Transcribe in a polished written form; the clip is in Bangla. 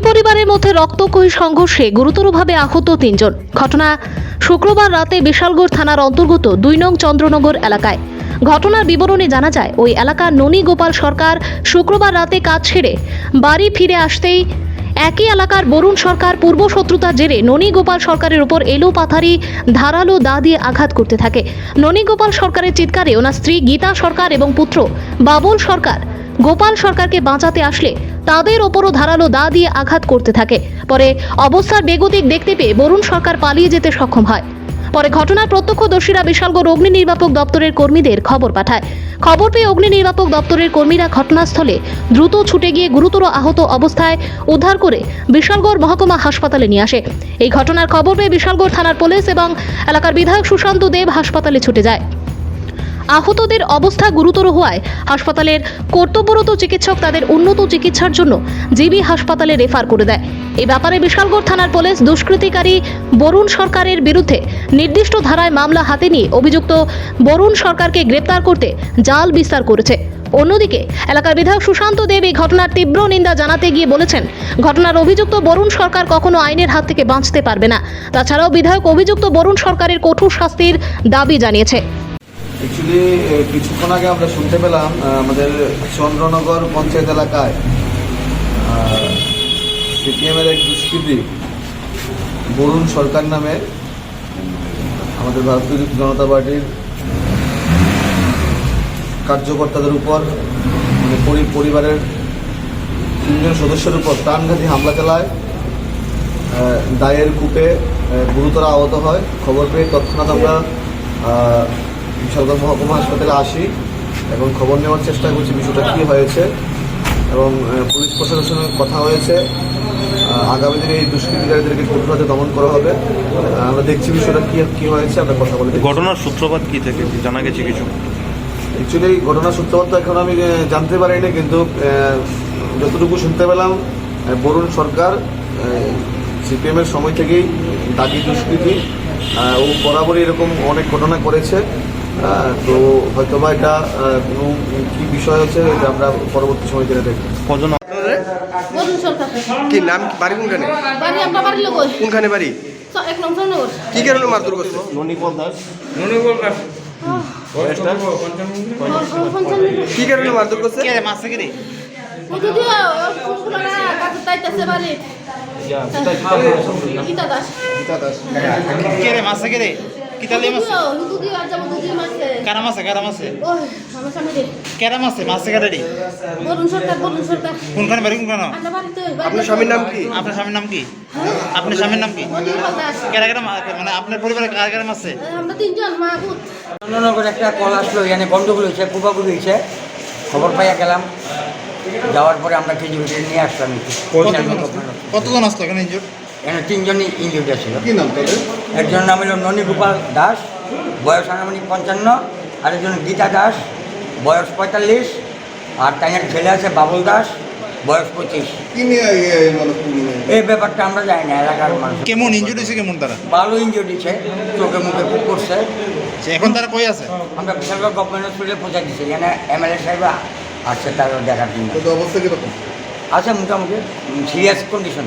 পরিবারের মধ্যে রক্তক্ষয়ী সংঘর্ষে গুরুতরভাবে আহত তিনজন। ঘটনা শুক্রবার রাতে বিশালগড় থানার অন্তর্গত 2 নং চন্দ্রনগর এলাকায়। ঘটনার বিবরণে জানা যায়, ওই এলাকার ননী গোপাল সরকার শুক্রবার রাতে কাজ ছেড়ে বাড়ি ফিরে আসতেই একই এলাকার বরুণ সরকার পূর্ব শত্রুতার জেরে ননী গোপাল সরকারের উপর এলো পাথারি ধারালো দা দিয়ে আঘাত করতে থাকে। ননী গোপাল সরকারের চিৎকারে ওনার স্ত্রী গীতা সরকার এবং পুত্র বাবুল সরকার গোপাল সরকারকে বাঁচাতে আসলে তাদের ওপরও ধারালো দা দিয়ে আঘাত করতে থাকে। পরে অবস্থার বেগতিক দেখতে পেয়ে বরুণ সরকার পালিয়ে যেতে সক্ষম হয়। পরে ঘটনার প্রত্যক্ষদর্শীরা বিশালগড় অগ্নি নির্বাপক দপ্তরের কর্মীদের খবর পাঠায়। খবর পেয়ে অগ্নি নির্বাপক দপ্তরের কর্মীরা ঘটনাস্থলে দ্রুত ছুটে গিয়ে গুরুতর আহত অবস্থায় উদ্ধার করে বিশালগড় মহকুমা হাসপাতালে নিয়ে আসে। এই ঘটনার খবর পেয়ে বিশালগড় থানার পুলিশ এবং এলাকার বিধায়ক সুশান্ত দেব হাসপাতালে ছুটে যায়। আহতদের অবস্থা গুরুতর হওয়ায় হাসপাতালের কর্তব্যরত চিকিৎসক তাদের উন্নত চিকিৎসার জন্য জিবি হাসপাতালে রেফার করে দেয়। এই ব্যাপারে বিশালগড় থানার পুলিশ দুষ্কৃতিকারী বরুণ সরকারের বিরুদ্ধে নির্দিষ্ট ধারায় মামলা হাতে নিয়ে অভিযুক্ত বরুণ সরকারকে গ্রেপ্তার করতে জাল বিস্তার করেছে। অন্যদিকে এলাকার বিধায়ক সুশান্ত দেব এই ঘটনার তীব্র নিন্দা জানাতে গিয়ে বলেছেন, ঘটনার অভিযুক্ত বরুণ সরকার কখনো আইনের হাত থেকে বাঁচতে পারবে না। তাছাড়াও বিধায়ক অভিযুক্ত বরুণ সরকারের কঠোর শাস্তির দাবি জানিয়েছে। অ্যাকচুয়ালি কিছুক্ষণ আগে আমরা শুনতে পেলাম আমাদের চন্দ্রনগর পঞ্চায়েত এলাকায় সিপিএমের এক দুষ্কৃতী বরুণ সরকার নামে আমাদের ভারতীয় জনতা পার্টির কার্যকর্তাদের উপর পরিবারের 3 জন সদস্যের উপর প্রাণঘাতী হামলা চালায়। দায়ের কূপে গুরুতর আহত হয়। খবর পেয়ে তৎক্ষণাৎ আমরা বিশালগড় মহকুমা হাসপাতালে আসি এবং খবর নেওয়ার চেষ্টা করছি বিষয়টা কী হয়েছে, এবং পুলিশ প্রশাসনের সঙ্গে কথা হয়েছে। আগামী দিনে এই দুষ্কৃতিকারীদেরকে কঠোরভাবে দমন করা হবে। আমরা দেখছি বিষয়টা কী হয়েছে, আমরা কথা বলে। ঘটনার সূত্রপাত কী থেকে জানা গেছে কিছু? অ্যাকচুয়ালি ঘটনার সূত্রপাত তো এখন আমি জানতে পারিনি, কিন্তু যতটুকু শুনতে পেলাম বরুণ সরকার সিপিএমের সময় থেকেই দাগি দুষ্কৃতী, ও বরাবরই এরকম অনেক ঘটনা করেছে। তো হয়তোবা এটা কোনো কী বিষয় হচ্ছে, এটা আমরা পরবর্তী সময় জেনে দেখব। কজন কি নাম, বাড়ি কোনখানে? বাড়ি আমরা বাড়ির লোক কোনখানে বাড়ি? এক নম্বর নগর। কি কারণে মারধর করছে? কি কারণে মারধর করছে? আপনার স্বামীর নাম কি? আপনার স্বামীর নাম কি? আপনার স্বামীর নাম কি? মানে আপনার পরিবারে কার কার আছে? চন্দ্রনগর একটা কল আসলো, এখানে গন্ডগোল হয়েছে, কুপাকুপি হয়েছে। খবর পাইয়া গেলাম, যাওয়ার পরে আমরা কেজিবিটি নিয়ে আসলাম। কতজন আসতো এখানে ইনজুর? এখানে 3 জনই ইনজুর্ড ছিল। কি নাম তাদের? একজনের নাম হলো ননী গোপাল দাস, বয়স আনুমানিক 55। আরেকজন গীতা দাস, বয়স 45। আর তাইনের ছেলে আছে বাবুল দাস, বয়স 25। কি নিয়ে এই ব্যাপারটা আমরা জানি না। এলাকার মানুষ কেমন ইনজুর হয়েছে, কেমন তারা? ভালো ইনজুর্ড দিচ্ছে, চোখে মুখে খুব করছে। এখন তারা কই আছে? আমরা বিশালগড় গভর্নমেন্ট হসপিটালে পৌঁছা দিচ্ছি। এখানে এমএলএ সাহেব আসছে তার দেখার জন্য। অবস্থা কীরকম? আছে মোটামুটি সিরিয়াস কন্ডিশন।